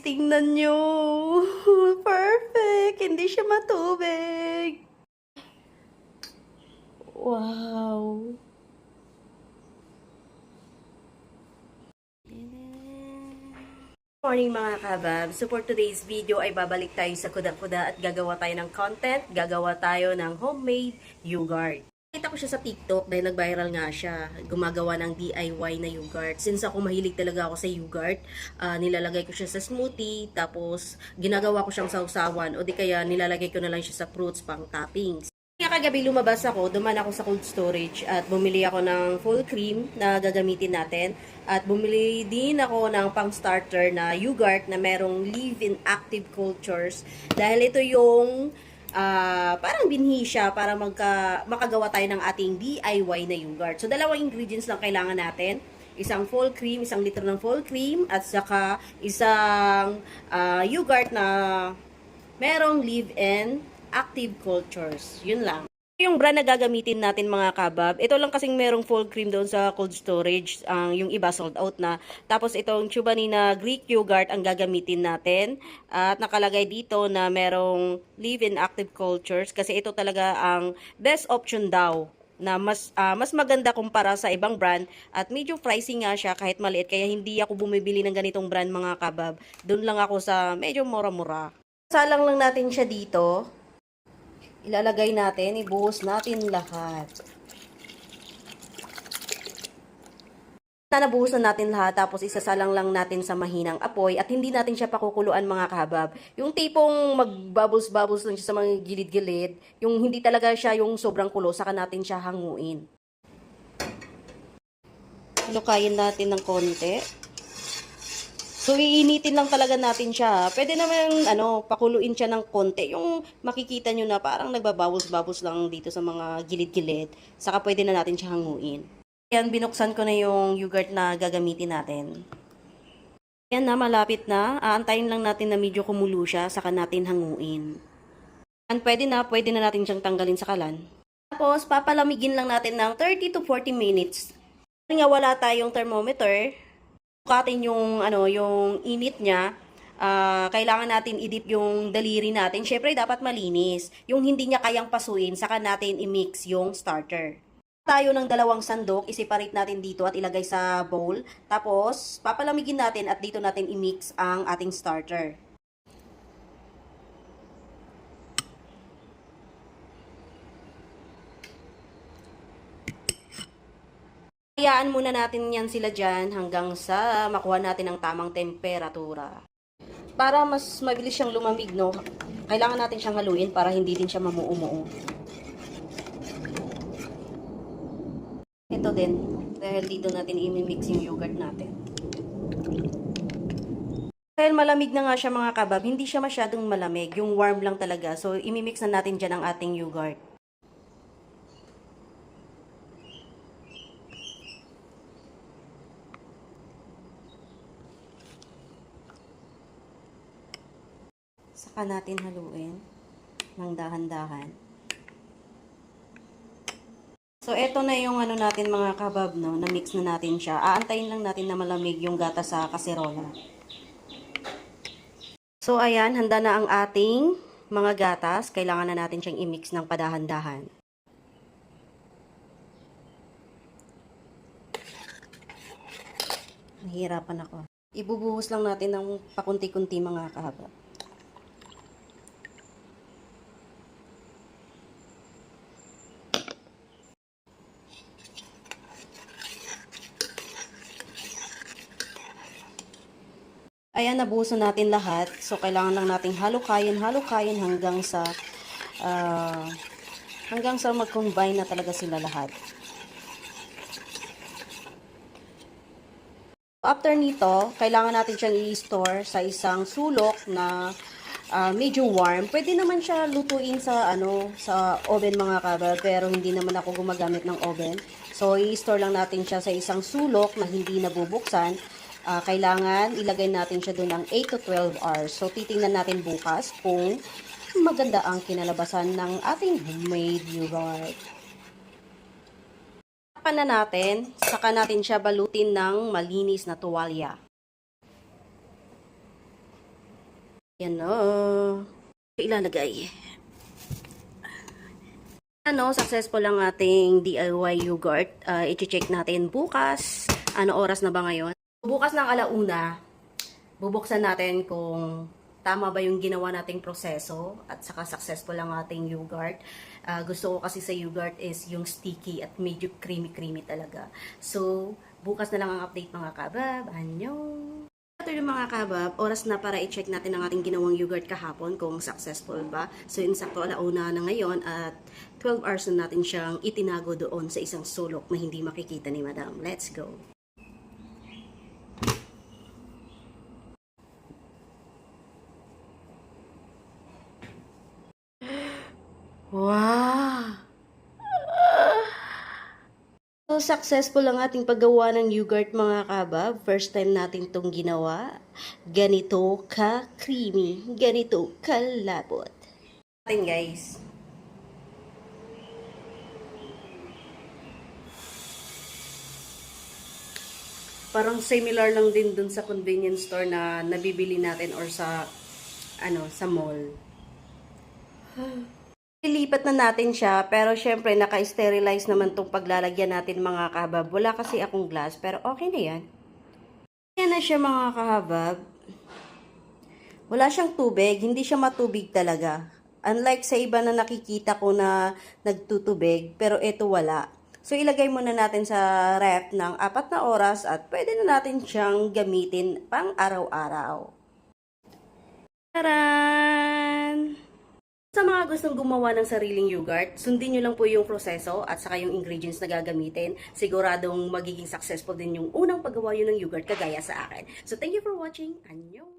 tingnan nyo. Perfect. Hindi siya matubig. Wow. Morning mga kabab. So for today's video ay babalik tayo sa kuda-kuda at gagawa tayo ng content. Gagawa tayo ng homemade yogurt. Nakita ko siya sa TikTok dahil nag-viral nga siya. Gumagawa ng DIY na yogurt. Since ako mahilig talaga ako sa yogurt, nilalagay ko siya sa smoothie, tapos ginagawa ko siyang sausawan o di kaya nilalagay ko na lang siya sa fruits pang toppings. Kaya kagabi lumabas ako, duman ako sa cold storage at bumili ako ng full cream na gagamitin natin. At bumili din ako ng pang starter na yogurt na merong live-in active cultures. Dahil ito yung parang binhi siya para makagawa tayo ng ating DIY na yogurt. So dalawang ingredients lang kailangan natin. Isang full cream, 1 litro ng full cream at saka isang yogurt na merong live-in active cultures. Yun lang. Yung brand na gagamitin natin mga kabab, ito lang kasing merong full cream doon sa cold storage, yung iba sold out na. Tapos itong Chobani na Greek yogurt ang gagamitin natin. At nakalagay dito na merong live-in active cultures kasi ito talaga ang best option daw na mas maganda kumpara sa ibang brand at medyo pricey nga siya kahit maliit kaya hindi ako bumibili ng ganitong brand mga kabab. Doon lang ako sa medyo mura-mura. Salang lang natin siya dito. Ilalagay natin, ibuhos natin lahat. Nabuhos na natin lahat, tapos isasalang lang natin sa mahinang apoy at hindi natin siya pakukuluan mga kabab. Yung tipong mag-bubbles-bubbles lang siya sa mga gilid-gilid, yung hindi talaga siya yung sobrang kulo, saka natin siya hanguin. Lukayin natin ng konti. So, iinitin lang talaga natin siya. Pwede naman, pakuluin siya ng konti. Yung makikita nyo na parang nagbabubbles-bubbles lang dito sa mga gilid-gilid. Saka pwede na natin siya hanguin. Ayan, binuksan ko na yung yogurt na gagamitin natin. Ayan na, malapit na. Aantayin lang natin na medyo kumulo siya, saka natin hanguin. And pwede na natin siyang tanggalin sa kalan. Tapos, papalamigin lang natin ng 30 to 40 minutes. Kasi nga wala tayong thermometer, sukatin yung yung init niya. Kailangan natin i-dip yung daliri natin. Syempre dapat malinis. Yung hindi niya kayang pasuin, saka natin i-mix yung starter. Tayo ng 2 sandok, i-separate natin dito at ilagay sa bowl. Tapos papalamigin natin at dito natin i-mix ang ating starter. Hayaan muna natin yan sila dyan hanggang sa makuha natin ang tamang temperatura. Para mas mabilis siyang lumamig, no, kailangan natin siyang haluin para hindi din siya mamuo-muo. Ito din, dahil dito natin i-mix yung yogurt natin. Dahil malamig na nga siya mga kabab, hindi siya masyadong malamig, yung warm lang talaga. So, i-mix na natin dyan ang ating yogurt. Saka natin haluin ng dahan-dahan. So, eto na yung natin mga kabab, no, na-mix na natin siya. Aantayin lang natin na malamig yung gata sa kaserola. So, ayan, handa na ang ating mga gatas. Kailangan na natin siyang i-mix ng padahan-dahan. Nahihirapan ako. Ibubuhos lang natin ng pakunti-kunti mga kabab. Ayan, nabuhos na natin lahat. So, kailangan lang nating halukayin hanggang sa mag-combine na talaga sila lahat. After nito, kailangan natin siyang i-store sa isang sulok na medyo warm. Pwede naman siya lutuin sa oven mga kabab, pero hindi naman ako gumagamit ng oven. So, i-store lang natin siya sa isang sulok na hindi nabubuksan. Kailangan ilagay natin siya doon ng 8 to 12 hours. So, titingnan natin bukas kung maganda ang kinalabasan ng ating homemade yogurt. Tapan na natin, saka natin siya balutin ng malinis na tuwalya. Yan o. Ilalagay. Successful ang ating DIY yogurt. I-check natin bukas. Ano oras na ba ngayon? Bukas ng alauna, bubuksan natin kung tama ba yung ginawa nating proseso at saka successful ang ating yogurt. Gusto ko kasi sa yogurt is yung sticky at medyo creamy-creamy talaga. So, bukas na lang ang update mga kabab. Annyeong! Ito yung mga kabab, oras na para i-check natin ang ating ginawang yogurt kahapon kung successful ba. So, insakto alauna na ngayon at 12 hours na natin siyang itinago doon sa isang sulok na hindi makikita ni Madam. Let's go! Wow! So, successful ang ating paggawa ng yogurt mga kabab. First time natin itong ginawa. Ganito ka-creamy. Ganito kalapot. Atin guys. Parang similar lang din dun sa convenience store na nabibili natin or sa sa mall. Ilipat na natin siya, pero syempre naka-sterilize naman tong paglalagyan natin mga kahabab. Wala kasi akong glass, pero okay na yan. Yan na siya mga kahabab. Wala siyang tubig, hindi siya matubig talaga. Unlike sa iba na nakikita ko na nagtutubig, pero ito wala. So ilagay muna natin sa ref ng 4 na oras at pwede na natin siyang gamitin pang araw-araw. Taran! Sa mga gustong gumawa ng sariling yogurt, sundin nyo lang po yung proseso at saka yung ingredients na gagamitin. Siguradong magiging successful din yung unang paggawa yun ng yogurt kagaya sa akin. So thank you for watching. Annyeong!